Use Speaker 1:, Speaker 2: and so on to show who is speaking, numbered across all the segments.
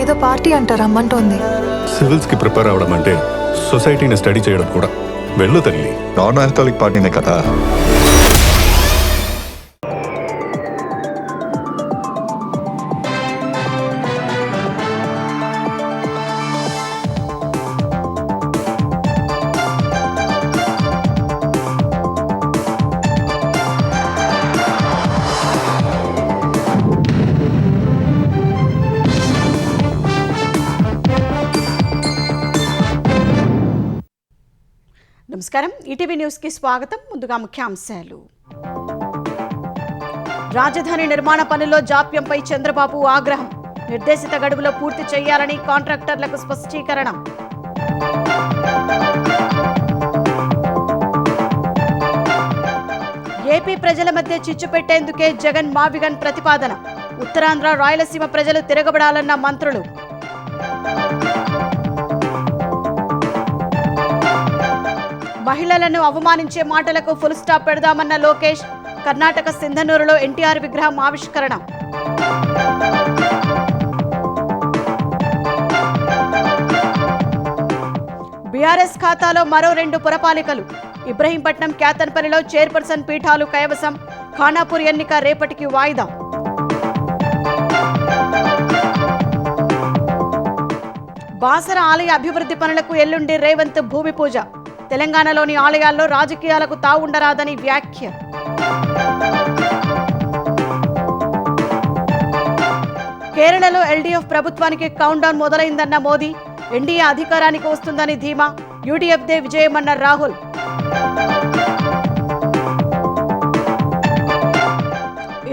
Speaker 1: ఏదో పార్టీ అంట రమ్మంటోంది.
Speaker 2: సివిల్స్ కి ప్రిపేర్ అవడం అంటే సొసైటీని స్టడీ చేయడం కూడా. వెళ్ళు తల్లి.
Speaker 3: నాన్ ఆల్కహాలిక్ పార్టీనే కదా.
Speaker 4: నమస్కారం, ఈటీవీ న్యూస్ కి స్వాగతం. ముందుగా ముఖ్యాంశాలు. రాజధాని నిర్మాణ పనుల్లో జాప్యంపై చంద్రబాబు ఆగ్రహం. నిర్దేశిత గడువులో పూర్తి చేయాలని కాంట్రాక్టర్లకు స్పష్టీకరణ. ఏపీ ప్రజల మధ్య చిచ్చు పెట్టేందుకే జగన్ మావిగన్ ప్రతిపాదన. ఉత్తరాంధ్ర రాయలసీమ ప్రజలు తిరగబడాలన్న మంత్రులు. మహిళలను అవమానించే మాటలకు ఫుల్ స్టాప్ పెడదామన్న లోకేష్. కర్ణాటక సింధనూరులో ఎన్టీఆర్ విగ్రహం ఆవిష్కరణ. బీఆర్ఎస్ ఖాతాలో మరో 2 పురపాలికలు. ఇబ్రహీంపట్నం, క్యాతన్పల్లిలో చైర్పర్సన్ పీఠాలు కైవసం. ఖానాపూర్ ఎన్నిక రేపటికి వాయిదా. బాసర ఆలయ అభివృద్ధి పనులకు ఎల్లుండి రేవంత్ భూమి పూజ. తెలంగాణలోని ఆలయాల్లో రాజకీయాలకు తావుండరాదని వ్యాఖ్య. కేరళలో ఎల్డీఎఫ్ ప్రభుత్వానికి కౌంట్డౌన్ మొదలైందన్న మోదీ. ఎన్డీఏ అధికారానికి వస్తుందని ధీమా. యూడీఎఫ్దే విజయమన్న రాహుల్.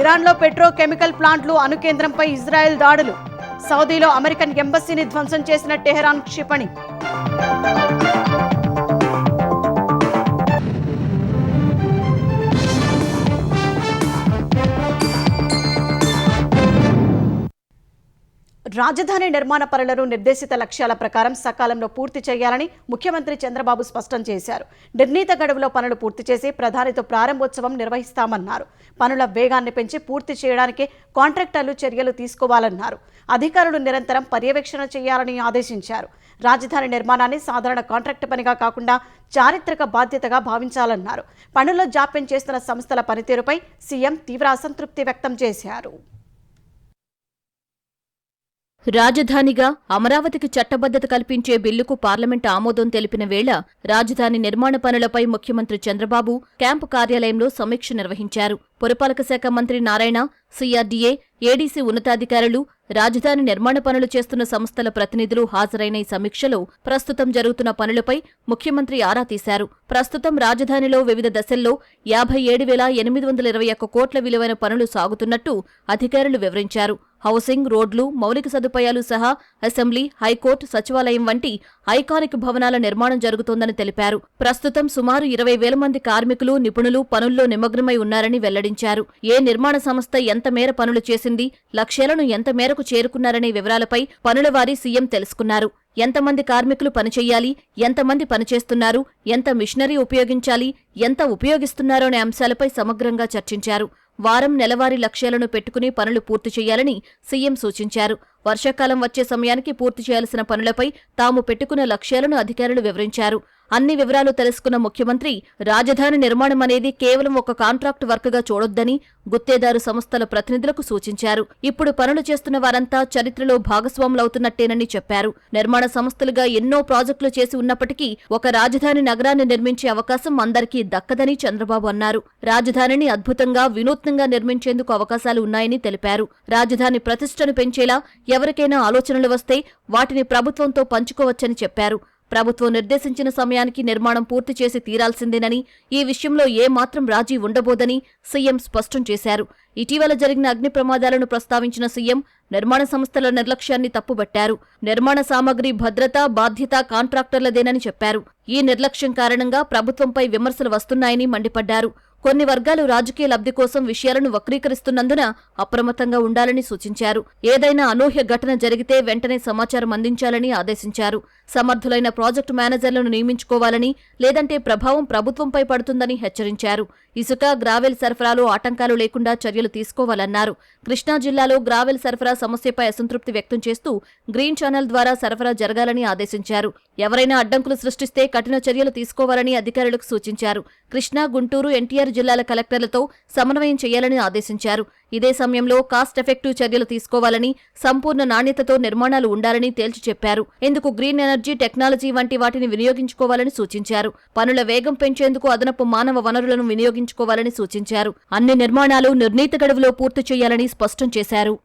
Speaker 4: ఇరాన్లో పెట్రోకెమికల్ ప్లాంట్లు, అణుకేంద్రంపై ఇజ్రాయెల్ దాడులు. సౌదీలో అమెరికన్ ఎంబసీని ధ్వంసం చేసిన టెహరాన్ క్షిపణి. రాజధాని నిర్మాణ పనులను నిర్దేశిత లక్ష్యాల ప్రకారం సకాలంలో పూర్తి చేయాలని ముఖ్యమంత్రి చంద్రబాబు స్పష్టం చేశారు. నిర్ణీత గడువులో పనులు పూర్తి చేసి ప్రధానితో ప్రారంభోత్సవం నిర్వహిస్తామన్నారు. పనుల వేగాన్ని పెంచి పూర్తి చేయడానికి కాంట్రాక్టర్లు చర్యలు తీసుకోవాలన్నారు. అధికారులు నిరంతరం పర్యవేక్షణ చేయాలని ఆదేశించారు. రాజధాని నిర్మాణాన్ని సాధారణ కాంట్రాక్ట్ పనిగా కాకుండా చారిత్రక బాధ్యతగా భావించాలన్నారు. పనుల్లో జాప్యం చేస్తున్న సంస్థల పనితీరుపై సీఎం తీవ్ర అసంతృప్తి వ్యక్తం చేశారు.
Speaker 5: రాజధానిగా అమరావతికి చట్టబద్ధత కల్పించే బిల్లుకు పార్లమెంటు ఆమోదం తెలిపిన వేళ రాజధాని నిర్మాణ పనులపై ముఖ్యమంత్రి చంద్రబాబు క్యాంపు కార్యాలయంలో సమీక్ష నిర్వహించారు. పురపాలక శాఖ మంత్రి నారాయణ, సీఆర్డీఏ, ఏడీసీ ఉన్నతాధికారులు, రాజధాని నిర్మాణ పనులు చేస్తున్న సంస్థల ప్రతినిధులు హాజరైన ఈ సమీక్షలో ప్రస్తుతం జరుగుతున్న పనులపై ముఖ్యమంత్రి ఆరా తీశారు. ప్రస్తుతం రాజధానిలో వివిధ దశల్లో 57,821 కోట్ల విలువైన పనులు సాగుతున్నట్టు అధికారులు వివరించారు. హౌసింగ్, రోడ్లు, మౌలిక సదుపాయాలు సహా అసెంబ్లీ, హైకోర్టు, సచివాలయం వంటి ఐకానిక్ భవనాల నిర్మాణం జరుగుతోందని తెలిపారు. ప్రస్తుతం సుమారు 20,000 మంది కార్మికులు, నిపుణులు పనుల్లో నిమగ్నమై ఉన్నారని వెల్లడించారు. ఏ నిర్మాణ సంస్థ ఎంత మేర పనులు చేసింది, లక్ష్యాలను ఎంత మేరకు చేరుకున్నారనే వివరాలపై పనుల వారీ సీఎం తెలుసుకున్నారు. ఎంతమంది కార్మికులు పనిచేయాలి, ఎంతమంది పనిచేస్తున్నారు, ఎంత మిషనరీ ఉపయోగించాలి, ఎంత ఉపయోగిస్తున్నారో అనే అంశాలపై సమగ్రంగా చర్చించారు. వారం, నెలవారీ లక్ష్యాలను పెట్టుకుని పనులు పూర్తి చేయాలని సీఎం సూచించారు. వర్షాకాలం వచ్చే సమయానికి పూర్తి చేయాల్సిన పనులపై తాము పెట్టుకున్న లక్ష్యాలను అధికారులు వివరించారు. అన్ని వివరాలు తెలుసుకున్న ముఖ్యమంత్రి రాజధాని నిర్మాణం అనేది కేవలం ఒక కాంట్రాక్ట్ వర్క్గా చూడొద్దని గుత్తేదారు సంస్థల ప్రతినిధులకు సూచించారు. ఇప్పుడు పనులు చేస్తున్న వారంతా చరిత్రలో భాగస్వాములవుతున్నట్టేనని చెప్పారు. నిర్మాణ సంస్థలుగా ఎన్నో ప్రాజెక్టులు చేసి ఉన్నప్పటికీ ఒక రాజధాని నగరాన్ని నిర్మించే అవకాశం అందరికీ దక్కదని చంద్రబాబు అన్నారు. రాజధానిని అద్భుతంగా, వినూత్నంగా నిర్మించేందుకు అవకాశాలు ఉన్నాయని తెలిపారు. రాజధాని ప్రతిష్టను పెంచేలా ఎవరికైనా ఆలోచనలు వస్తే వాటిని ప్రభుత్వంతో పంచుకోవచ్చని చెప్పారు. ప్రభుత్వం నిర్దేశించిన సమయానికి నిర్మాణం పూర్తి చేసి తీరాల్సిందేనని, ఈ విషయంలో ఏమాత్రం రాజీ ఉండబోదని సీఎం స్పష్టం చేశారు. ఇటీవల జరిగిన అగ్ని ప్రమాదాలను ప్రస్తావించిన సీఎం నిర్మాణ సంస్థల నిర్లక్ష్యాన్ని తప్పుబట్టారు. నిర్మాణ సామగ్రి భద్రత, బాధ్యత కాంట్రాక్టర్లదేనని చెప్పారు. ఈ నిర్లక్ష్యం కారణంగా ప్రభుత్వంపై విమర్శలు వస్తున్నాయని మండిపడ్డారు. కొన్ని వర్గాలు రాజకీయ లబ్ధి కోసం విషయాలను వక్రీకరిస్తున్నందున అప్రమత్తంగా ఉండాలని సూచించారు. ఏదైనా అనూహ్య ఘటన జరిగితే వెంటనే సమాచారం అందించాలని ఆదేశించారు. సమర్థులైన ప్రాజెక్టు మేనేజర్లను నియమించుకోవాలని, లేదంటే ప్రభావం ప్రభుత్వంపై పడుతుందని హెచ్చరించారు. ఇసుక, గ్రావెల్ సరఫరాలో ఆటంకాలు లేకుండా చర్యలు తీసుకోవాలన్నారు. కృష్ణా జిల్లాలో గ్రావెల్ సరఫరా సమస్యపై అసంతృప్తి వ్యక్తం చేస్తూ గ్రీన్ ఛానల్ ద్వారా సరఫరా జరగాలని ఆదేశించారు. ఎవరైనా అడ్డంకులు సృష్టిస్తే కఠిన చర్యలు తీసుకోవాలని అధికారులకు సూచించారు. కృష్ణా, గుంటూరు, ఎన్టీఆర్ జిల్లాల కలెక్టర్లతో సమన్వయం చేయాలని ఆదేశించారు. ఇదే సమయంలో కాస్ట్ ఎఫెక్టివ్ చర్యలు తీసుకోవాలని, సంపూర్ణ నాణ్యతతో నిర్మాణాలు ఉండాలని తేల్చి చెప్పారు. ఇందుకు గ్రీన్ ఎనర్జీ, టెక్నాలజీ వంటి వాటిని వినియోగించుకోవాలని సూచించారు. పనుల వేగం పెంచేందుకు అదనపు మానవ వనరులను వినియోగించుకోవాలని సూచించారు. అన్ని నిర్మాణాలు నిర్ణీత గడువులో పూర్తి చేయాలని స్పష్టం చేశారు.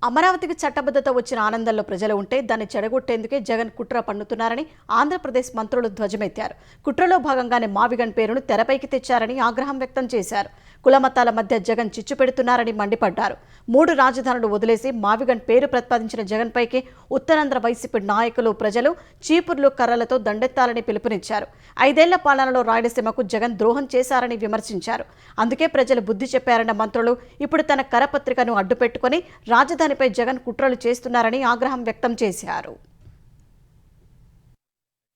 Speaker 4: అమరావతికి చట్టబద్ధత వచ్చిన ఆనందంలో ప్రజలు ఉంటే దాన్ని చెడగొట్టేందుకే జగన్ కుట్ర పన్నుతున్నారని ఆంధ్రప్రదేశ్ మంత్రులు ధ్వజమెత్తారు. కుట్రలో భాగంగానే మావిగన్ పేరును తెరపైకి తెచ్చారని ఆగ్రహం వ్యక్తం చేశారు. కులమతాల మధ్య జగన్ చిచ్చు పెడుతున్నారని మండిపడ్డారు. 3 రాజధానులు వదిలేసి మావిగన్ పేరు ప్రతిపాదించిన జగన్పైకి ఉత్తరాంధ్ర వైసీపీ నాయకులు, ప్రజలు చీపుర్లు, కర్రలతో దండెత్తాలని పిలుపునిచ్చారు. 5 ఏళ్ల పాలనలో రాయలసీమకు జగన్ ద్రోహం చేశారని విమర్శించారు. అందుకే ప్రజలు బుద్ధి చెప్పారన్న మంత్రులు ఇప్పుడు తన కరపత్రికను అడ్డుపెట్టుకుని రాజధానిపై జగన్ కుట్రలు చేస్తున్నారని ఆగ్రహం వ్యక్తం చేశారు.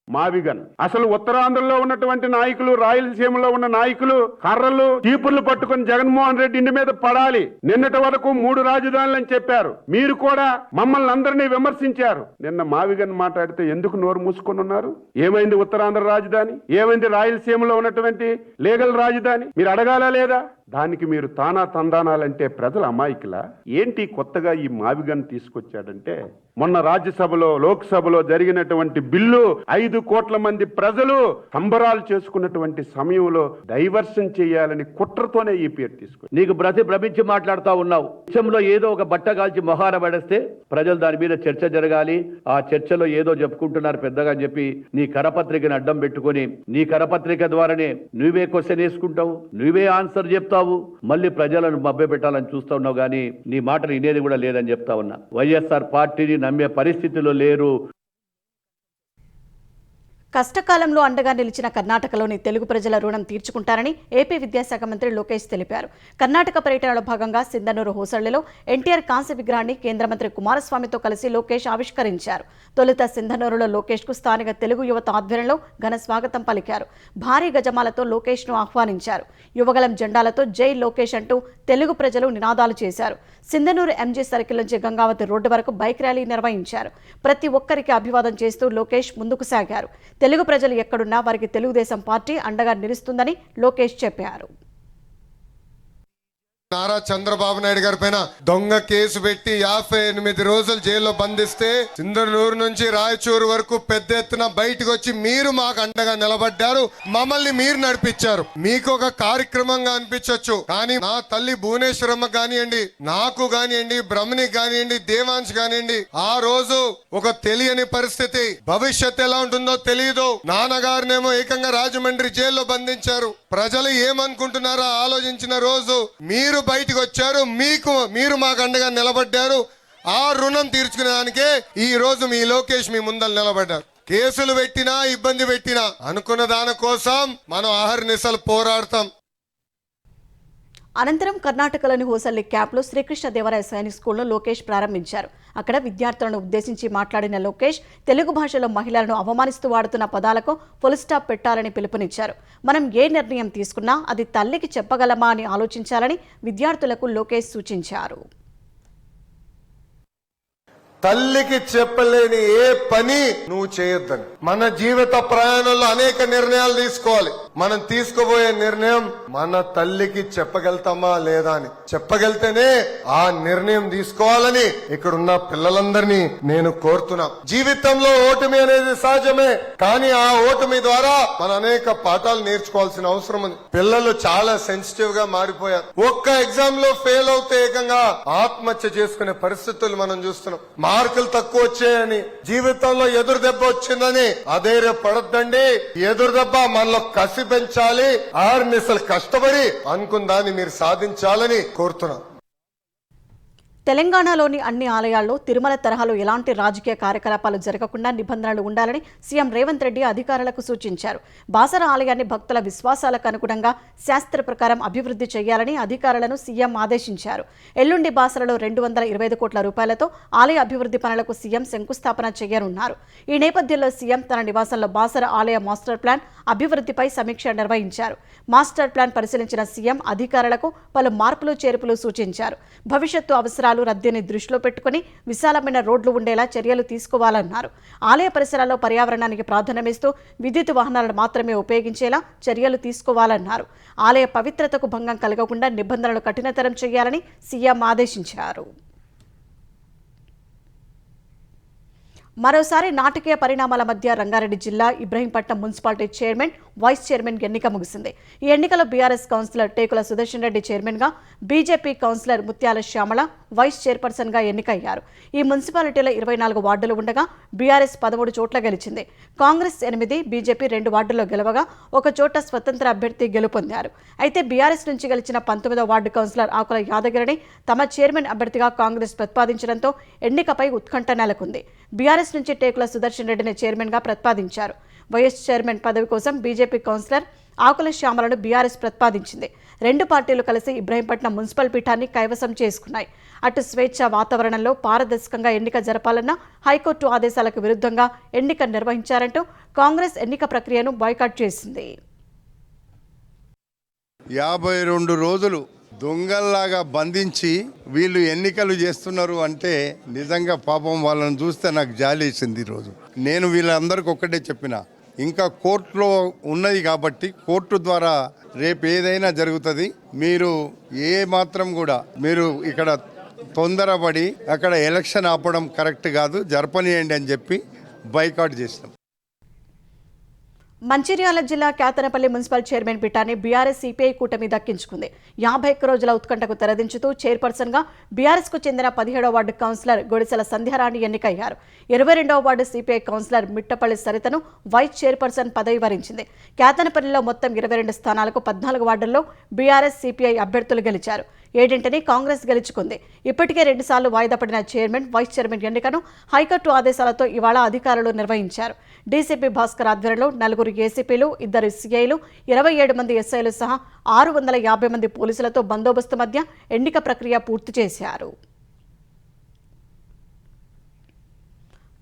Speaker 6: మావిగన్ అసలు ఉత్తరాంధ్రలో ఉన్నటువంటి నాయకులు, రాయలసీమలో ఉన్న నాయకులు కర్రలు, చీపుర్లు పట్టుకుని జగన్మోహన్ రెడ్డి ఇంటి మీద పడాలి. నిన్నటి వరకు 3 రాజధానులు అని చెప్పారు. మీరు కూడా మమ్మల్ని అందరినీ విమర్శించారు. నిన్న మావిగన్ మాట్లాడితే ఎందుకు నోరు మూసుకొని ఉన్నారు? ఏమైంది ఉత్తరాంధ్ర రాజధాని? ఏమైంది రాయలసీమలో ఉన్నటువంటి లీగల్ రాజధాని? మీరు అడగాలా లేదా? దానికి మీరు తానా తందానాలంటే ప్రజల అమాయకులా? ఏంటి కొత్తగా ఈ మావిగన్ తీసుకొచ్చాడంటే, మొన్న రాజ్యసభలో, లోక్సభలో జరిగినటువంటి బిల్లు 5 కోట్ల మంది ప్రజలు సంబరాలు చేసుకున్నటువంటి సమయంలో డైవర్షన్ చేయాలని కుట్రతోనే ఈ పేరు తీసుకొచ్చారు.
Speaker 7: నీకు భ్రమించి మాట్లాడుతూ ఉన్నావు. దేశంలో ఏదో ఒక బట్ట కాల్చి మొహాన పడేస్తే ప్రజలు దాని మీద చర్చ జరగాలి. ఆ చర్చలో ఏదో చెప్పుకుంటున్నారు పెద్దగా అని చెప్పి నీ కరపత్రికను అడ్డం పెట్టుకుని నీ కరపత్రిక ద్వారానే నువ్వే క్వశ్చన్ వేసుకుంటావు, నువ్వే ఆన్సర్ చెప్తావు, మళ్ళీ ప్రజలను మభ్య పెట్టాలని చూస్తా ఉన్నావు. కానీ నీ మాటలు వినేది కూడా లేదని చెప్తా ఉన్నా. వైఎస్ఆర్ పార్టీని నమ్మే పరిస్థితిలో లేరు.
Speaker 4: కష్టకాలంలో అండగా నిలిచిన కర్ణాటకలోని తెలుగు ప్రజల రుణం తీర్చుకుంటారని ఏపీ విద్యాశాఖ మంత్రి లోకేష్ తెలిపారు. కర్ణాటక పర్యటనలో భాగంగా సింధనూరు హోసళ్లలో ఎన్టీఆర్ కాంస్య విగ్రహాన్ని కేంద్ర మంత్రి కుమారస్వామితో కలిసి లోకేష్ ఆవిష్కరించారు. తొలుత సింధనూరులో లోకేష్కు స్థానిక తెలుగు యువత ఆధ్వర్యంలో ఘన స్వాగతం పలికారు. భారీ గజమాలతో లోకేష్ను ఆహ్వానించారు. యువగలం జెండాలతో జై లోకేష్ అంటూ తెలుగు ప్రజలు నినాదాలు చేశారు. సింధనూరు ఎంజీ సర్కిల్ నుంచి గంగావతి రోడ్డు వరకు బైక్ ర్యాలీ నిర్వహించారు. ప్రతి ఒక్కరికి అభివాదం చేస్తూ లోకేష్ ముందుకు సాగారు. తెలుగు ప్రజలు ఎక్కడున్నా వారికి తెలుగుదేశం పార్టీ అండగా నిలుస్తుందని లోకేష్ చెప్పారు.
Speaker 8: నారా చంద్రబాబు నాయుడు గారి పైన దొంగ కేసు పెట్టి 58 రోజులు జైల్లో బంధిస్తే సింధనూరు నుంచి రాయచూరు వరకు పెద్ద ఎత్తున బయటకు వచ్చి మీరు మాకు అండగా నిలబడ్డారు. మమ్మల్ని మీరు నడిపించారు. మీకు ఒక కార్యక్రమంగా అనిపించవచ్చు, కానీ నా తల్లి భువనేశ్వరమ్మ కానివ్వండి, నాకు కానివ్వండి, బ్రహ్మణికి కానివ్వండి, దేవాంశ్ కానివ్వండి, ఆ రోజు ఒక తెలియని పరిస్థితి, భవిష్యత్ ఎలా ఉంటుందో తెలియదు. నాన్నగారినేమో ఏకంగా రాజమండ్రి జైల్లో బంధించారు. ప్రజలు ఏమనుకుంటున్నారో ఆలోచించిన రోజు మీరు బయటకు వచ్చారు. మీరు మాకు అండగా నిలబడ్డారు. ఆ రుణం తీర్చుకునేదానికే ఈ రోజు మీ లోకేష్ మీ ముందర నిలబడ్డారు. కేసులు పెట్టినా, ఇబ్బంది పెట్టినా అనుకున్న దాని కోసం మనం అహర్నిశలు పోరాడతాం.
Speaker 4: అనంతరం కర్ణాటకలోని హోసల్లి క్యాంప్లో శ్రీకృష్ణదేవరాయ సైనిక్ స్కూల్ను లోకేష్ ప్రారంభించారు. అక్కడ విద్యార్థులను ఉద్దేశించి మాట్లాడిన లోకేష్ తెలుగు భాషలో మహిళలను అవమానిస్తూ వాడుతున్న పదాలకు ఫుల్ స్టాప్ పెట్టాలని పిలుపునిచ్చారు. మనం ఏ నిర్ణయం తీసుకున్నా అది తల్లికి చెప్పగలమా అని ఆలోచించాలని విద్యార్థులకు లోకేష్ సూచించారు.
Speaker 8: తల్లికి చెప్పలేని ఏ పని నువ్వు చేయొద్దని. మన జీవిత ప్రయాణంలో అనేక నిర్ణయాలు తీసుకోవాలి. మనం తీసుకోబోయే నిర్ణయం మన తల్లికి చెప్పగలుగుతామా లేదా అని. చెప్పగలితేనే ఆ నిర్ణయం తీసుకోవాలని ఇక్కడున్న పిల్లలందరినీ నేను కోరుతున్నా. జీవితంలో ఓటమి అనేది సహజమే, కానీ ఆ ఓటమి ద్వారా మనం అనేక పాఠాలు నేర్చుకోవాల్సిన అవసరం ఉంది. పిల్లలు చాలా సెన్సిటివ్ గా మారిపోయారు. ఒక్క ఎగ్జామ్ లో ఫెయిల్ అవుతే ఏకంగా ఆత్మహత్య చేసుకునే పరిస్థితులు మనం చూస్తున్నాం. మార్కులు తక్కువ వచ్చాయని, జీవితంలో ఎదురు దెబ్బ వచ్చిందని అధైర్యపడొద్దండి. ఎదురు దెబ్బ మనలో కసి పెంచాలి. ఆర్నిసలు కష్టపడి అనుకున్న దాన్ని మీరు సాధించాలని కోరుతున్నా.
Speaker 4: తెలంగాణలోని అన్ని ఆలయాల్లో తిరుమల తరహాలో ఎలాంటి రాజకీయ కార్యకలాపాలు జరగకుండా నిబంధనలు ఉండాలని సీఎం రేవంత్ రెడ్డి అధికారులకు సూచించారు. బాసర ఆలయాన్ని భక్తుల విశ్వాసాలకు అనుగుణంగా శాస్త్ర ప్రకారం అభివృద్ధి చేయాలని అధికారులను సీఎం ఆదేశించారు. ఎల్లుండి బాసరలో 225 కోట్ల రూపాయలతో ఆలయ అభివృద్ధి పనులకు సీఎం శంకుస్థాపన చేయనున్నారు. ఈ నేపథ్యంలో సీఎం తన నివాసంలో బాసర ఆలయ మాస్టర్ ప్లాన్ అభివృద్ధిపై సమీక్ష నిర్వహించారు. మాస్టర్ ప్లాన్ పరిశీలించిన సీఎం అధికారులకు పలు మార్పులు చేర్పులు సూచించారు. భవిష్యత్తు అవసరాలు రద్దీని దృష్టిలో పెట్టుకుని విశాలమైన రోడ్లు ఉండేలా చర్యలు తీసుకోవాలన్నారు. ఆలయ పరిసరాల్లో పర్యావరణానికి ప్రాధాన్యమిస్తూ విద్యుత్ వాహనాలను మాత్రమే ఉపయోగించేలా చర్యలు తీసుకోవాలన్నారు. ఆలయ పవిత్రతకు భంగం కలగకుండా నిబంధనలు కఠినతరం చేయాలని సీఎం ఆదేశించారు. మరోసారి నాటకీయ పరిణామాల మధ్య రంగారెడ్డి జిల్లా Ibrahimpatnam municipality chairman, vice chairman ఎన్నిక ముగిసింది. ఈ ఎన్నికలో బీఆర్ఎస్ కౌన్సిలర్ టేకుల సుదర్శన్ రెడ్డి చైర్మన్గా, బీజేపీ కౌన్సిలర్ ముత్యాల శ్యామల వైస్ చైర్పర్సన్గా ఎన్నికయ్యారు. ఈ మున్సిపాలిటీలో 24 వార్డులు ఉండగా బీఆర్ఎస్ 13 చోట్ల గెలిచింది. కాంగ్రెస్ 8, బీజేపీ 2 వార్డుల్లో గెలవగా 1 చోట స్వతంత్ర అభ్యర్థి గెలుపొందారు. అయితే బీఆర్ఎస్ నుంచి గెలిచిన 19వ వార్డు కౌన్సిలర్ ఆకుల యాదగిరిని తమ చైర్మన్ అభ్యర్థిగా కాంగ్రెస్ ప్రతిపాదించడంతో ఎన్నికపై ఉత్కంఠ నెలకొంది. బీఆర్ఎస్ నుంచి టేకుల సుదర్శన్ రెడ్డిని చైర్మన్గా ప్రతిపాదించారు. వైఎస్ చైర్మన్ పదవి కోసం బీజేపీ కౌన్సిలర్ ఆకుల శ్యామలను బీఆర్ఎస్ ప్రతిపాదించింది. 2 పార్టీలు కలిసి ఇబ్రహీంపట్నం మున్సిపల్ పీఠాన్ని కైవసం చేసుకున్నాయి. అటు స్వేచ్ఛ వాతావరణంలో పారదర్శకంగా ఎన్నిక జరపాలన్న హైకోర్టు ఆదేశాలకు విరుద్ధంగా ఎన్నిక నిర్వహించారంటూ కాంగ్రెస్ ఎన్నిక ప్రక్రియను బాయ్కాట్ చేసింది.
Speaker 9: 52 రోజులు దొంగల్లాగా బంధించి వీళ్ళు ఎన్నికలు చేస్తున్నారు అంటే నిజంగా పాపం వాళ్ళని చూస్తే నాకు జాలేసింది. ఈరోజు నేను వీళ్ళందరికీ ఒక్కటే చెప్పిన, ఇంకా కోర్టులో ఉన్నది కాబట్టి కోర్టు ద్వారా రేపు ఏదైనా జరుగుతుంది. మీరు ఏ మాత్రం కూడా మీరు ఇక్కడ తొందరపడి అక్కడ ఎలక్షన్ ఆపడం కరెక్ట్ కాదు, జరపనియండి అని చెప్పి బైకాట్ చేసినాం.
Speaker 4: మంచిర్యాల జిల్లా కేతనపల్లి మున్సిపల్ చైర్మన్ పీఠాన్ని బీఆర్ఎస్ సిపిఐ కూటమి దక్కించుకుంది. 51 రోజుల ఉత్కంఠకు తెరదించుతూ చైర్పర్సన్గా బీఆర్ఎస్కు చెందిన 17వ వార్డు కౌన్సిలర్ గొడిసెల సంధ్యారాణి ఎన్నికయ్యారు. 22వ వార్డు సిపిఐ కౌన్సిలర్ మిట్టపల్లి సరితను వైస్ చైర్పర్సన్ పదవి వరించింది. కేతనపల్లిలో మొత్తం 22 స్థానాలకు 14 వార్డుల్లో బీఆర్ఎస్ సిపిఐ అభ్యర్థులు గెలిచారు. 7ంటిని కాంగ్రెస్ గెలుచుకుంది. ఇప్పటికే 2 సార్లు వాయిదా పడిన చైర్మన్, వైస్ చైర్మన్ ఎన్నికను హైకోర్టు ఆదేశాలతో ఇవాళ అధికారులు నిర్వహించారు. డీసీపీ భాస్కర్ ఆధ్వర్యంలో 4 ఏసీపీలు, 2 సీఐలు, 27 మంది ఎస్ఐలు సహా 650 మంది పోలీసులతో బందోబస్తు మధ్య ఎన్నిక ప్రక్రియ పూర్తి చేశారు.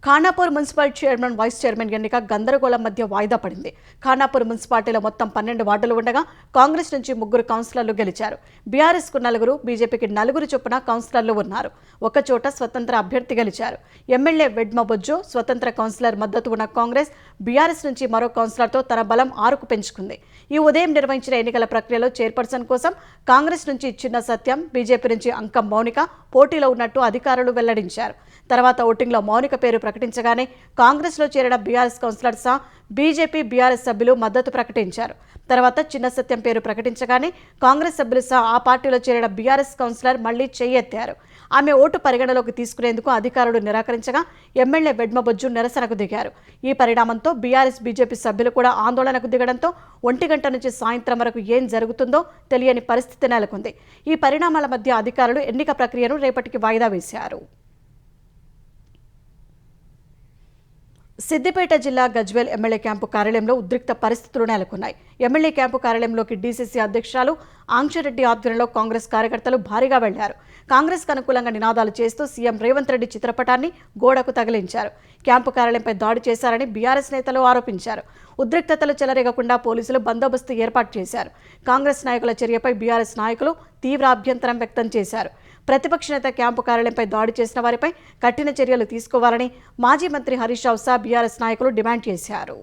Speaker 4: Khanapur municipal chairman, vice chairman ఎన్నిక గందరగోళం మధ్య వాయిదా పడింది. ఖానాపూర్ మున్సిపాలిటీలో మొత్తం 12 వార్డులు ఉండగా కాంగ్రెస్ నుంచి 3 కౌన్సిలర్లు గెలిచారు. బీఆర్ఎస్కు 4, బీజేపీకి 4 చొప్పున కౌన్సిలర్లు ఉన్నారు. 1 చోట స్వతంత్ర అభ్యర్థి గెలిచారు. ఎమ్మెల్యే వెడ్మ బొజ్జు స్వతంత్ర కౌన్సిలర్ మద్దతు ఉన్న కాంగ్రెస్ బీఆర్ఎస్ నుంచి మరో కౌన్సిలర్తో తన బలం 6కు పెంచుకుంది. ఈ ఉదయం నిర్వహించిన ఎన్నికల ప్రక్రియలో చైర్పర్సన్ కోసం కాంగ్రెస్ నుంచి చిన్న సత్యం, బీజేపీ నుంచి అంకం మౌనిక పోటీలో ఉన్నట్టు అధికారులు వెల్లడించారు. తర్వాత ఓటింగ్లో మౌనిక పేరు ప్రకటించగానే కాంగ్రెస్లో చేరిన బీఆర్ఎస్ కౌన్సిలర్ సహా బీజేపీ, బీఆర్ఎస్ సభ్యులు మద్దతు ప్రకటించారు. తర్వాత చిన్న సత్యం పేరు ప్రకటించగానే కాంగ్రెస్ సభ్యులు సహా ఆ పార్టీలో చేరిన బీఆర్ఎస్ కౌన్సిలర్ మళ్లీ చెయ్యెత్తారు. ఆమె ఓటు పరిగణలోకి తీసుకునేందుకు అధికారులు నిరాకరించగా ఎమ్మెల్యే వెడ్మబొజ్జు నిరసనకు దిగారు. ఈ పరిణామంతో బీఆర్ఎస్, బీజేపీ సభ్యులు కూడా ఆందోళనకు దిగడంతో 1 గంట నుంచి సాయంత్రం వరకు ఏం జరుగుతుందో తెలియని పరిస్థితి నెలకొంది. ఈ పరిణామాల మధ్య అధికారులు ఎన్నిక ప్రక్రియను రేపటికి వాయిదా వేశారు. సిద్దిపేట జిల్లా గజ్వేల్ ఎమ్మెల్యే క్యాంపు కార్యాలయంలో ఉద్రిక్త పరిస్థితులు నెలకొన్నాయి. ఎమ్మెల్యే క్యాంపు కార్యాలయంలోకి డీసీసీ అధ్యక్షురాలు ఆంక్షరెడ్డి ఆధ్వర్యంలో కాంగ్రెస్ కార్యకర్తలు భారీగా వెళ్లారు. కాంగ్రెస్కు అనుకూలంగా నినాదాలు చేస్తూ సీఎం రేవంత్ రెడ్డి చిత్రపటాన్ని గోడకు తగిలించారు. క్యాంపు కార్యాలయంపై దాడి చేశారని బీఆర్ఎస్ నేతలు ఆరోపించారు. ఉద్రిక్తతలు చెలరేగకుండా పోలీసులు బందోబస్తు ఏర్పాటు చేశారు. కాంగ్రెస్ నాయకుల చర్యపై బీఆర్ఎస్ నాయకులు తీవ్ర అభ్యంతరం వ్యక్తం చేశారు. ప్రతిపక్ష నేత క్యాంపు కార్యాలయంపై దాడి చేసిన వారిపై కఠిన చర్యలు తీసుకోవాలని మాజీ మంత్రి హరీష్ రావు సహా బీఆర్ఎస్ నాయకులు డిమాండ్ చేశారు.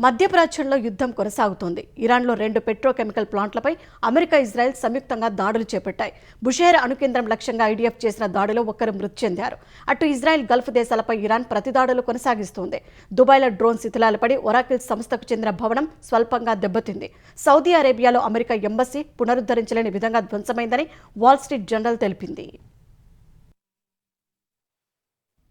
Speaker 4: మధ్యప్రాచ్యంలో యుద్ధం కొనసాగుతోంది. ఇరాన్లో 2 పెట్రోకెమికల్ ప్లాంట్లపై అమెరికా, ఇజ్రాయెల్ సంయుక్తంగా దాడులు చేపట్టాయి. బుషేర్ అణుకేంద్రం లక్ష్యంగా ఐడీఎఫ్ చేసిన దాడిలో 1 మృతి చెందారు. అటు ఇజ్రాయెల్, గల్ఫ్ దేశాలపై ఇరాన్ ప్రతిదాడులు కొనసాగిస్తోంది. దుబాయ్లో డ్రోన్ శిథిలాలు పడి ఒరాకిల్ సంస్థకు చెందిన భవనం స్వల్పంగా దెబ్బతింది. సౌదీ అరేబియాలో అమెరికా ఎంబసీ పునరుద్ధరించలేని విధంగా ధ్వంసమైందని వాల్ స్ట్రీట్ జర్నల్ తెలిపింది.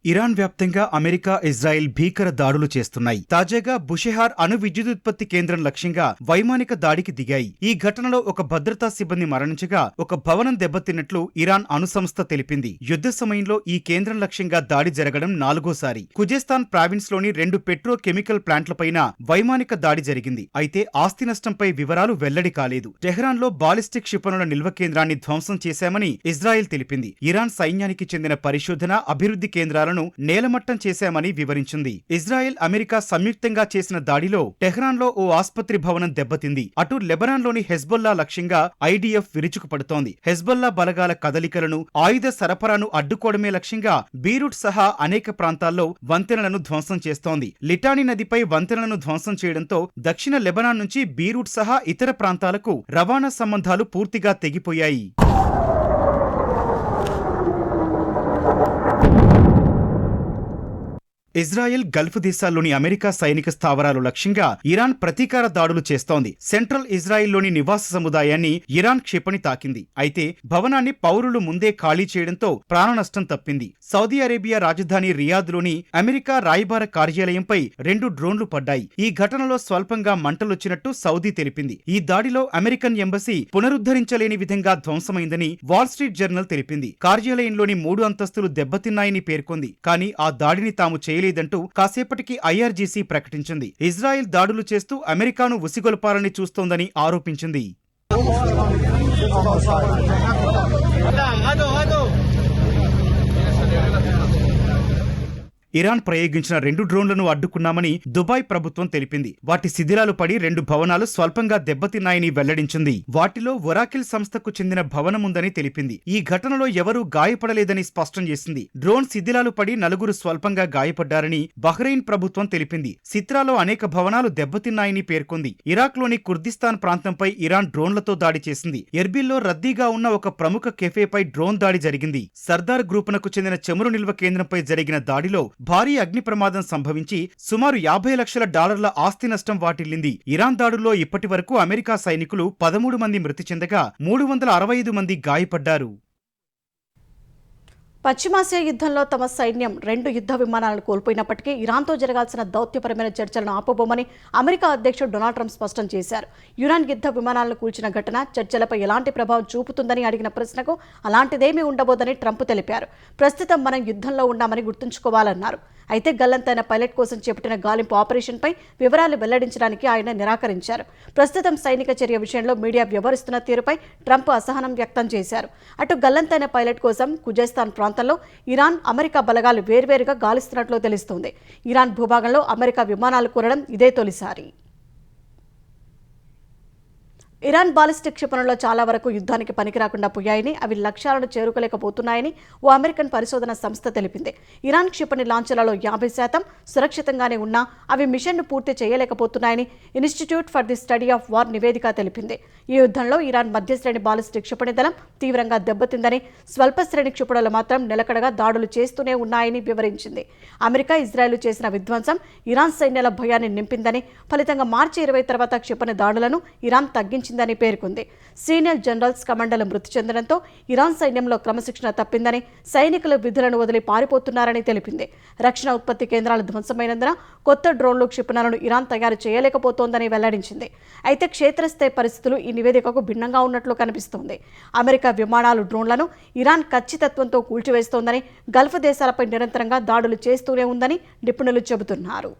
Speaker 10: ఇరాన్ వ్యాప్తంగా అమెరికా, ఇజ్రాయెల్ భీకర దాడులు చేస్తున్నాయి. తాజాగా బుషెహార్ అణు విద్యుదుత్పత్తి కేంద్రం లక్ష్యంగా వైమానిక దాడికి దిగాయి. ఈ ఘటనలో ఒక భద్రతా సిబ్బంది మరణించగా ఒక భవనం దెబ్బతిన్నట్లు ఇరాన్ అణు సంస్థ తెలిపింది. యుద్ధ సమయంలో ఈ కేంద్రం లక్ష్యంగా దాడి జరగడం 4వసారి. ఖుజేస్తాన్ ప్రావిన్స్ లోని 2 పెట్రోకెమికల్ ప్లాంట్లపైన వైమానిక దాడి జరిగింది. అయితే ఆస్తి నష్టంపై వివరాలు వెల్లడి కాలేదు. టెహ్రాన్లో బాలిస్టిక్ క్షిపణుల నిల్వ కేంద్రాన్ని ధ్వంసం చేశామని ఇజ్రాయెల్ తెలిపింది. ఇరాన్ సైన్యానికి చెందిన పరిశోధన, అభివృద్ధి కేంద్రాలను నేలమట్టం చేశామని వివరించింది. ఇజ్రాయెల్, అమెరికా సంయుక్తంగా చేసిన దాడిలో టెహ్రాన్లో ఓ ఆస్పత్రి భవనం దెబ్బతింది. అటు లెబనాన్లోని హెజ్బొల్లా లక్ష్యంగా ఐడిఎఫ్ విరుచుకుపడుతోంది. హెజ్బొల్లా బలగాల కదలికలను, ఆయుధ సరఫరాను అడ్డుకోవడమే లక్ష్యంగా బీరూట్ సహా అనేక ప్రాంతాల్లో వంతెనలను ధ్వంసం చేస్తోంది. లిటానీ నదిపై వంతెనలను ధ్వంసం చేయడంతో దక్షిణ లెబనాన్ నుంచి బీరూట్ సహా ఇతర ప్రాంతాలకు రవాణా సంబంధాలు పూర్తిగా తెగిపోయాయి. ఇజ్రాయెల్, గల్ఫ్ దేశాల్లోని అమెరికా సైనిక స్థావరాలు లక్ష్యంగా ఇరాన్ ప్రతీకార దాడులు చేస్తోంది. సెంట్రల్ ఇజ్రాయెల్లోని నివాస సముదాయాన్ని ఇరాన్ క్షిపణి తాకింది. అయితే భవనాన్ని పౌరులు ముందే ఖాళీ చేయడంతో ప్రాణనష్టం తప్పింది. సౌదీ అరేబియా రాజధాని రియాద్లోని అమెరికా రాయబార కార్యాలయంపై 2 డ్రోన్లు పడ్డాయి. ఈ ఘటనలో స్వల్పంగా మంటలొచ్చినట్టు సౌదీ తెలిపింది. ఈ దాడిలో అమెరికన్ ఎంబసీ పునరుద్ధరించలేని విధంగా ధ్వంసమైందని వాల్ స్ట్రీట్ జర్నల్ తెలిపింది. కార్యాలయంలోని 3 అంతస్తులు దెబ్బతిన్నాయని పేర్కొంది. కానీ ఆ దాడిని తాము లేదంటూ కాసేపటికి ఐఆర్జీసీ ప్రకటించింది. ఇజ్రాయెల్ దాడులు చేస్తూ అమెరికాను ఉసిగొల్పాలని చూస్తోందని ఆరోపించింది. ఇరాన్ ప్రయోగించిన 2 డ్రోన్లను అడ్డుకున్నామని దుబాయ్ ప్రభుత్వం తెలిపింది. వాటి శిథిలాలు పడి 2 భవనాలు స్వల్పంగా దెబ్బతిన్నాయని వెల్లడించింది. వాటిలో ఒరాకిల్ సంస్థకు చెందిన భవనముందని తెలిపింది. ఈ ఘటనలో ఎవరూ గాయపడలేదని స్పష్టం చేసింది. డ్రోన్ శిథిలాలు పడి 4 స్వల్పంగా గాయపడ్డారని బహ్రెయిన్ ప్రభుత్వం తెలిపింది. సిత్రాలో అనేక భవనాలు దెబ్బతిన్నాయని పేర్కొంది. ఇరాక్లోని కుర్దిస్తాన్ ప్రాంతంపై ఇరాన్ డ్రోన్లతో దాడి చేసింది. ఎర్బిల్లో రద్దీగా ఉన్న ఒక ప్రముఖ కెఫేపై డ్రోన్ దాడి జరిగింది. సర్దార్ గ్రూపునకు చెందిన చమురు నిల్వ కేంద్రంపై జరిగిన దాడిలో భారీ అగ్ని ప్రమాదం సంభవించి సుమారు $50 లక్షల ఆస్తి నష్టం వాటిల్లింది. ఇరాన్ దాడుల్లో ఇప్పటి వరకు అమెరికా సైనికులు 13 మంది మృతి చెందగా 365 మంది గాయపడ్డారు.
Speaker 4: పశ్చిమాసియా యుద్ధంలో తమ సైన్యం 2 యుద్ధ విమానాలను కోల్పోయినప్పటికీ ఇరాన్తో జరగాల్సిన దౌత్యపరమైన చర్చలను ఆపబోమని అమెరికా అధ్యక్షుడు డొనాల్డ్ ట్రంప్ స్పష్టం చేశారు. ఇరాన్ యుద్ధ విమానాలను కూల్చిన ఘటన చర్చలపై ఎలాంటి ప్రభావం చూపుతుందని అడిగిన ప్రశ్నకు అలాంటిదేమీ ఉండబోదని ట్రంప్ తెలిపారు. ప్రస్తుతం మనం యుద్ధంలో ఉన్నామని గుర్తుంచుకోవాలన్నారు. అయితే గల్లంతైన పైలట్ కోసం చేపట్టిన గాలింపు ఆపరేషన్పై వివరాలు వెల్లడించడానికి ఆయన నిరాకరించారు. ప్రస్తుతం సైనిక చర్య విషయంలో మీడియా వ్యవహరిస్తున్న తీరుపై ట్రంప్ అసహనం వ్యక్తం చేశారు. అటు గల్లంతైన పైలట్ కోసం ఖుజేస్తాన్ ప్రాంతంలో ఇరాన్, అమెరికా బలగాలు వేర్వేరుగా గాలిస్తున్నట్లు తెలుస్తోంది. ఇరాన్ భూభాగంలో అమెరికా విమానాలు కూరడం ఇదే తొలిసారి. ఇరాన్ బాలిస్టిక్ క్షిపణుల్లో చాలా వరకు యుద్ధానికి పనికిరాకుండా పోయాయని, అవి లక్ష్యాలను చేరుకోలేకపోతున్నాయని ఓ అమెరికన్ పరిశోధన సంస్థ తెలిపింది. ఇరాన్ క్షిపణి లాంఛర్లలో 50% సురక్షితంగానే ఉన్నా అవి మిషన్ను పూర్తి చేయలేకపోతున్నాయని institute for the study of war నివేదిక తెలిపింది. ఈ యుద్ధంలో ఇరాన్ మధ్యశ్రేణి బాలిస్టిక్ క్షిపణి దళం తీవ్రంగా దెబ్బతిందని, స్వల్ప శ్రేణి క్షిపణులు మాత్రం నిలకడగా దాడులు చేస్తూనే ఉన్నాయని వివరించింది. అమెరికా, ఇజ్రాయెల్ చేసిన విధ్వంసం ఇరాన్ సైన్యాల భయాన్ని నింపిందని, ఫలితంగా మార్చి 20 తర్వాత క్షిపణి దాడులను ఇరాన్ తగ్గించిందని పేర్కొంది. సీనియర్ జనరల్స్, కమాండర్లు మృతి చెందడంతో ఇరాన్ సైన్యంలో క్రమశిక్షణ తప్పిందని, సైనికులు విధులను వదిలి పారిపోతున్నారని తెలిపింది. రక్షణ ఉత్పత్తి కేంద్రాలు ధ్వంసమైనందున కొత్త డ్రోన్లు, క్షిపణులను ఇరాన్ తయారు చేయలేకపోతోందని వెల్లడించింది. అయితే క్షేత్రస్థాయి పరిస్థితులు ఈ నివేదికకు భిన్నంగా ఉన్నట్లు కనిపిస్తోంది. అమెరికా విమానాలు, డ్రోన్లను ఇరాన్ ఖచ్చితత్వంతో కూల్చివేస్తోందని, గల్ఫ్ దేశాలపై నిరంతరంగా దాడులు చేస్తూనే ఉందని నిపుణులు చెబుతున్నారు.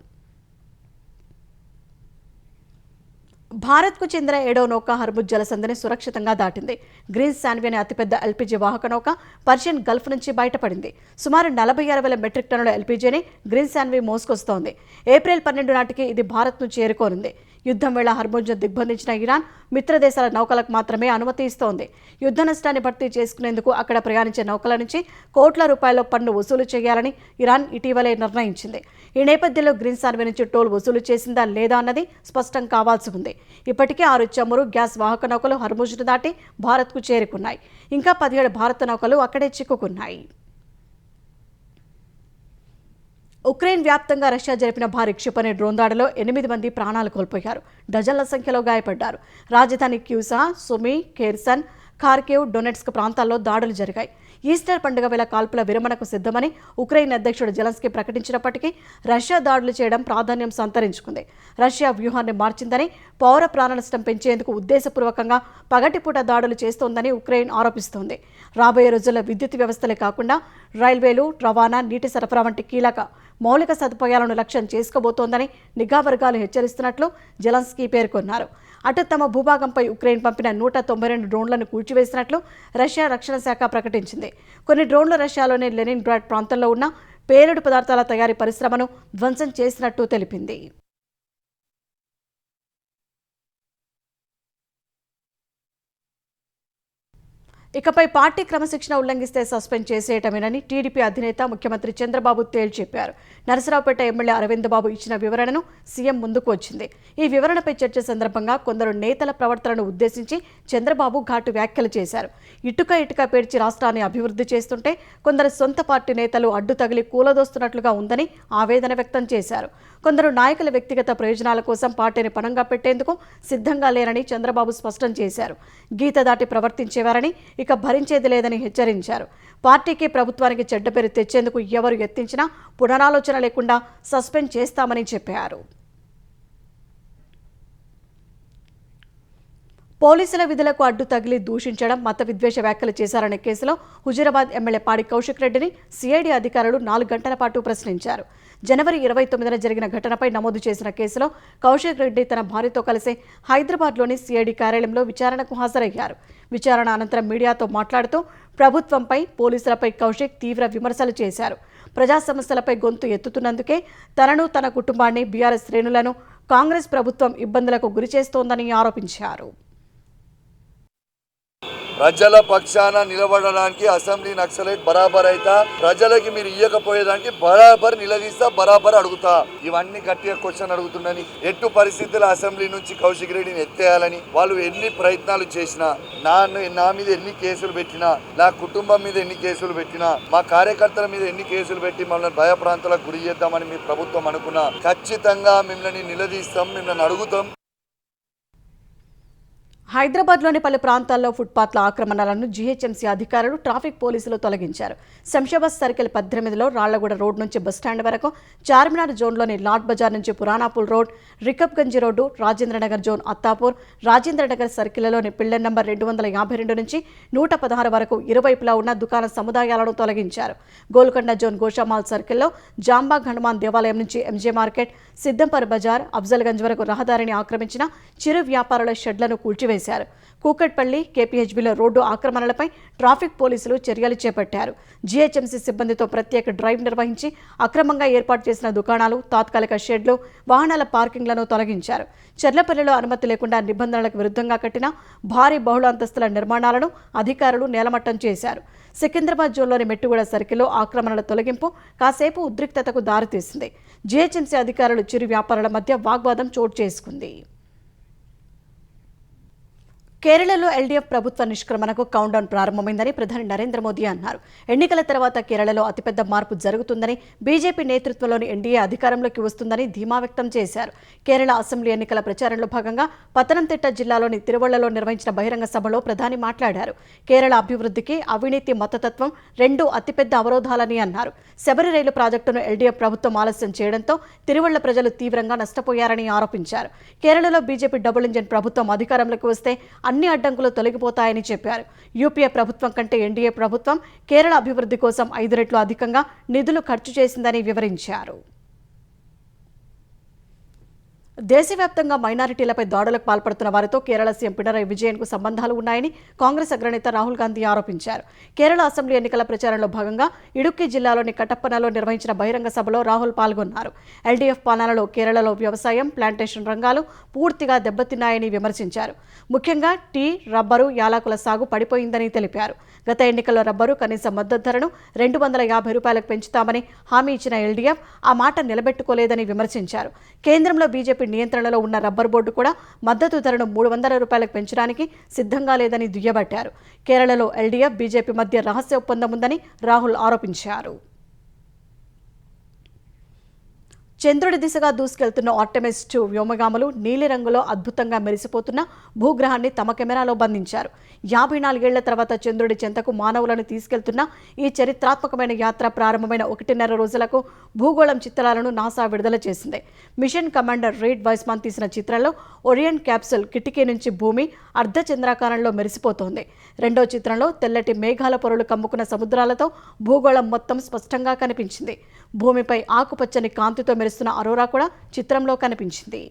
Speaker 4: భారత్కు చెందిన 7వ నౌక హర్ముజ్ జలసంధిని సురక్షితంగా దాటింది. గ్రీన్ శాన్వి అనే అతిపెద్ద ఎల్పీజీ వాహక నౌక పర్షియన్ గల్ఫ్ నుంచి బయటపడింది. సుమారు 46,000 మెట్రిక్ టన్నుల ఎల్పీజీని గ్రీన్ శాన్వి మోసుకొస్తోంది. ఏప్రిల్ 12 నాటికి ఇది భారత్ను చేరుకోనుంది. యుద్ధం వేళ హర్ముజ్ను దిగ్బంధించిన ఇరాన్ మిత్ర దేశాల నౌకలకు మాత్రమే అనుమతి ఇస్తోంది. యుద్ధ నష్టాన్ని భర్తీ చేసుకునేందుకు అక్కడ ప్రయాణించే నౌకల నుంచి కోట్ల రూపాయల పన్ను వసూలు చేయాలని ఇరాన్ ఇటీవలే నిర్ణయించింది. ఈ నేపథ్యంలో గ్రీన్ శాన్వి నుంచి టోల్ వసూలు చేసిందా లేదా అన్నది స్పష్టం కావాల్సి ఉంది. ఇప్పటికే 6 చమురు, గ్యాస్ వాహక నౌకలు హర్ముజ్ను దాటి భారత్కు చేరుకున్నాయి. ఇంకా 17 భారత నౌకలు అక్కడే చిక్కుకున్నాయి. ఉక్రెయిన్ వ్యాప్తంగా రష్యా జరిపిన భారీ క్షిపణి డ్రోన్ దాడిలో 8 మంది ప్రాణాలు కోల్పోయారు. డజన్ల సంఖ్యలో గాయపడ్డారు. రాజధాని క్యూసా, సుమీ, ఖేర్సన్, ఖార్కివ్, డొనెట్స్క్ ప్రాంతాల్లో దాడులు జరిగాయి. ఈస్టర్ పండుగ వేళ కాల్పుల విరమణకు సిద్ధమని ఉక్రెయిన్ అధ్యక్షుడు జెలెన్స్కీ ప్రకటించినప్పటికీ రష్యా దాడులు చేయడం ప్రాధాన్యం సంతరించుకుంది. రష్యా వ్యూహాన్ని మార్చిందని, పౌర ప్రాణ నష్టం పెంచేందుకు ఉద్దేశపూర్వకంగా పగటిపూట దాడులు చేస్తోందని ఉక్రెయిన్ ఆరోపిస్తోంది. రాబోయే రోజుల్లో విద్యుత్ వ్యవస్థలే కాకుండా రైల్వేలు, రవాణా, నీటి సరఫరా వంటి కీలక మౌలిక సదుపాయాలను లక్ష్యం చేసుకోబోతోందని నిఘా వర్గాలు హెచ్చరిస్తున్నట్లు జెలెన్స్కీ పేర్కొన్నారు. అటు తమ భూభాగంపై ఉక్రెయిన్ పంపిన 192 డ్రోన్లను కూల్చివేసినట్లు రష్యా రక్షణ శాఖ ప్రకటించింది. కొన్ని డ్రోన్లు రష్యాలోని లెనిన్గ్రాడ్ ప్రాంతంలో ఉన్న పేలుడు పదార్థాల తయారీ పరిశ్రమను ధ్వంసం చేసినట్టు తెలిపింది. ఇకపై పార్టీ క్రమశిక్షణ ఉల్లంఘిస్తే సస్పెండ్ చేసేయటమేనని టీడీపీ అధినేత ముఖ్యమంత్రి చంద్రబాబు తేల్చి చెప్పారు. నరసరావుపేట ఎమ్మెల్యే అరవింద్ బాబు ఇచ్చిన వివరణను సీఎం ముందుకు వచ్చింది. ఈ వివరణపై చర్చ సందర్భంగా కొందరు నేతల ప్రవర్తనను ఉద్దేశించి చంద్రబాబు ఘాటు వ్యాఖ్యలు చేశారు. ఇటుక పేర్చి రాష్ట్రాన్ని అభివృద్ధి చేస్తుంటే కొందరు సొంత పార్టీ నేతలు అడ్డు తగిలి కూలదోస్తున్నట్లుగా ఉందని ఆవేదన వ్యక్తం చేశారు. కొందరు నాయకుల వ్యక్తిగత ప్రయోజనాల కోసం పార్టీని పణంగా పెట్టేందుకు సిద్ధంగా లేరని చంద్రబాబు స్పష్టం చేశారు. గీత దాటి ప్రవర్తించేవారని ఇక భరించేది లేదని హెచ్చరించారు. పార్టీకి, ప్రభుత్వానికి చెడ్డ పేరు తెచ్చేందుకు ఎవరు యత్నించినా పునరాలోచన లేకుండా సస్పెండ్ చేస్తామని చెప్పారు. పోలీసుల విధులకు అడ్డు తగిలి దూషించడం, మత విద్వేష వ్యాఖ్యలు చేశారనే కేసులో హుజూరాబాద్ ఎమ్మెల్యే పాడి కౌశిక్ రెడ్డిని సిఐడి అధికారులు 4 గంటల పాటు ప్రశ్నించారు. జనవరి 29న జరిగిన ఘటనపై నమోదు చేసిన కేసులో కౌశిక్ రెడ్డి తన భార్యతో కలిసి హైదరాబాద్లోని సిఐడి కార్యాలయంలో విచారణకు హాజరయ్యారు. విచారణ అనంతరం మీడియాతో మాట్లాడుతూ ప్రభుత్వంపై, పోలీసులపై కౌశిక్ తీవ్ర విమర్శలు చేశారు. ప్రజా సమస్యలపై గొంతు ఎత్తుతున్నందుకే తనను, తన కుటుంబాన్ని, బీఆర్ఎస్ శ్రేణులను కాంగ్రెస్ ప్రభుత్వం ఇబ్బందులకు గురిచేస్తోందని ఆరోపించారు.
Speaker 11: ప్రజల పక్షాన నిలబడడానికి అసెంబ్లీ నక్సలైట్ బరాబర్ అయితా, ప్రజలకి మీరు ఇయ్యకపోయేదానికి బరాబర్ నిలదీస్తా, బరాబర్ అడుగుతా. ఇవన్నీ గట్టిగా క్వశ్చన్ అడుగుతుందని, ఎట్టు పరిస్థితుల అసెంబ్లీ నుంచి కౌశిక్ రెడ్డిని ఎత్తేయాలని వాళ్ళు ఎన్ని ప్రయత్నాలు చేసినా, నా మీద ఎన్ని కేసులు పెట్టినా, నా కుటుంబం మీద ఎన్ని కేసులు పెట్టినా, మా కార్యకర్తల మీద ఎన్ని కేసులు పెట్టి మమ్మల్ని భయప్రాంతాలకు గురి చేద్దామని మీ ప్రభుత్వం అనుకున్నా, ఖచ్చితంగా మిమ్మల్ని నిలదీస్తాం, మిమ్మల్ని అడుగుతాం.
Speaker 4: హైదరాబాద్లోని పలు ప్రాంతాల్లో ఫుట్పాత్ల ఆక్రమణలను జీహెచ్ఎంసీ అధికారులు, ట్రాఫిక్ పోలీసులు తొలగించారు. శంషాబాద్ సర్కిల్ 18లో రాళ్లగూడ రోడ్ నుంచి బస్టాండ్ వరకు, చార్మినార్ జోన్లోని లాట్ బజార్ నుంచి Puranapul road, Rikabganj road, Rajendranagar zone Attapur, Rajendranagar సర్కిల్లోని పిల్లర్ నంబర్ 252 నుంచి 116 వరకు ఇరువైపులా ఉన్న దుకాణ సముదాయాలను తొలగించారు. గోల్కొండ జోన్ గోషామాల్ సర్కిల్లో జాంబాగ్ హనుమాన్ దేవాలయం నుంచి ఎంజే మార్కెట్, సిద్దంపర్ బజార్, అఫ్జల్గంజ్ వరకు రహదారిని ఆక్రమించిన చిరు వ్యాపారుల షెడ్లను కూల్చివేశారు. కూకట్పల్లి, కేపీహెచ్బీలో రోడ్డు ఆక్రమణలపై ట్రాఫిక్ పోలీసులు చర్యలు చేపట్టారు. జీహెచ్ఎంసీ సిబ్బందితో ప్రత్యేక డ్రైవ్ నిర్వహించి అక్రమంగా ఏర్పాటు చేసిన దుకాణాలు, తాత్కాలిక షెడ్లు, వాహనాల పార్కింగ్లను తొలగించారు. చెర్లపల్లిలో అనుమతి లేకుండా నిబంధనలకు విరుద్ధంగా కట్టిన భారీ బహుళ అంతస్తుల నిర్మాణాలను అధికారులు నేలమట్టం చేశారు. సికింద్రాబాద్ జోన్లోని మెట్టుగూడ సర్కిల్లో ఆక్రమణల తొలగింపు కాసేపు ఉద్రిక్తతకు దారితీసింది. జీహెచ్ఎంసీ అధికారులు, చిరు వ్యాపారుల మధ్య వాగ్వాదం చోటు చేసుకుంది. కేరళలో ఎల్డీఎఫ్ ప్రభుత్వ నిష్క్రమణకు కౌంట్డౌన్ ప్రారంభమైందని ప్రధాని నరేంద్ర మోదీ అన్నారు. ఎన్నికల తర్వాత కేరళలో అతిపెద్ద మార్పు జరుగుతుందని, బీజేపీ నేతృత్వంలోని ఎన్డీఏ అధికారంలోకి వస్తుందని ధీమా వ్యక్తం చేశారు. కేరళ అసెంబ్లీ ఎన్నికల ప్రచారంలో భాగంగా పతనంతిట్ట జిల్లాలోని తిరువళ్లలో నిర్వహించిన బహిరంగ సభలో ప్రధాని మాట్లాడారు. కేరళ అభివృద్ధికి అవినీతి, మతతత్వం రెండూ అతిపెద్ద అవరోధాలని అన్నారు. శబరి రైలు ప్రాజెక్టును ఎల్డీఎఫ్ ప్రభుత్వం ఆలస్యం చేయడంతో తిరువళ్ల ప్రజలు తీవ్రంగా నష్టపోయారని ఆరోపించారు. కేరళలో బీజేపీ డబుల్ ఇంజిన్ ప్రభుత్వం అధికారంలోకి వస్తే అన్ని అడ్డంకులు తొలగిపోతాయని చెప్పారు. యూపీఏ ప్రభుత్వం కంటే ఎన్డీఏ ప్రభుత్వం కేరళ అభివృద్ధి కోసం 5 రెట్లు అధికంగా నిధులు ఖర్చు చేసిందని వివరించారు. దేశవ్యాప్తంగా మైనారిటీలపై దాడులకు పాల్పడుతున్న వారితో కేరళ సీఎం పినరయి విజయన్కు సంబంధాలు ఉన్నాయని కాంగ్రెస్ అగ్రనేత రాహుల్ గాంధీ ఆరోపించారు. కేరళ అసెంబ్లీ ఎన్నికల ప్రచారంలో భాగంగా ఇడుక్కి జిల్లాలోని కట్టప్పనలో నిర్వహించిన బహిరంగ సభలో రాహుల్ పాల్గొన్నారు. ఎల్డీఎఫ్ పాలనలో కేరళలో వ్యవసాయం, ప్లాంటేషన్ రంగాలు పూర్తిగా దెబ్బతిన్నాయని విమర్శించారు. ముఖ్యంగా టీ, రబ్బరు, యాలకుల సాగు పడిపోయిందని తెలిపారు. గత ఎన్నికల్లో రబ్బరు కనీస మద్దతు ధరను 250 రూపాయలకు పెంచుతామని హామీ ఇచ్చిన ఎల్డీఎఫ్ ఆ మాట నిలబెట్టుకోలేదని విమర్శించారు. కేంద్రంలో బీజేపీ నియంత్రణలో ఉన్న రబ్బర్ బోర్డు కూడా మద్దతు ధరను 300 రూపాయలకు పెంచడానికి సిద్ధంగా లేదని దుయ్యబట్టారు. కేరళలో ఎల్డీఎఫ్, బీజేపీ మధ్య రహస్య ఒప్పందం ఉందని రాహుల్ ఆరోపించారు. చంద్రుడి దిశగా దూసుకెళ్తున్న ఆర్టెమిస్ 2 వ్యోమగాములు నీలిరంగులో అద్భుతంగా మెరిసిపోతున్న భూగ్రహాన్ని తమ కెమెరాలో బంధించారు. 54 ఏళ్ల తర్వాత చంద్రుడి చెంతకు మానవులను తీసుకెళ్తున్న ఈ చరిత్రాత్మకమైన యాత్ర ప్రారంభమైన 1.5 రోజులకు భూగోళం చిత్రాలను నాసా విడుదల చేసింది. మిషన్ కమాండర్ రీడ్ వైస్మాన్ తీసిన చిత్రంలో ఓరియంట్ క్యాప్సూల్ కిటికీ నుంచి భూమి అర్ధచంద్రాకారంలో మెరిసిపోతోంది. రెండో చిత్రంలో తెల్లటి మేఘాల పొరలు కమ్ముకున్న సముద్రాలతో భూగోళం మొత్తం స్పష్టంగా కనిపించింది. భూమిపై ఆకుపచ్చని కాంతితో మెరుస్తున్న అరోరా కూడా చిత్రంలో కనిపించింది.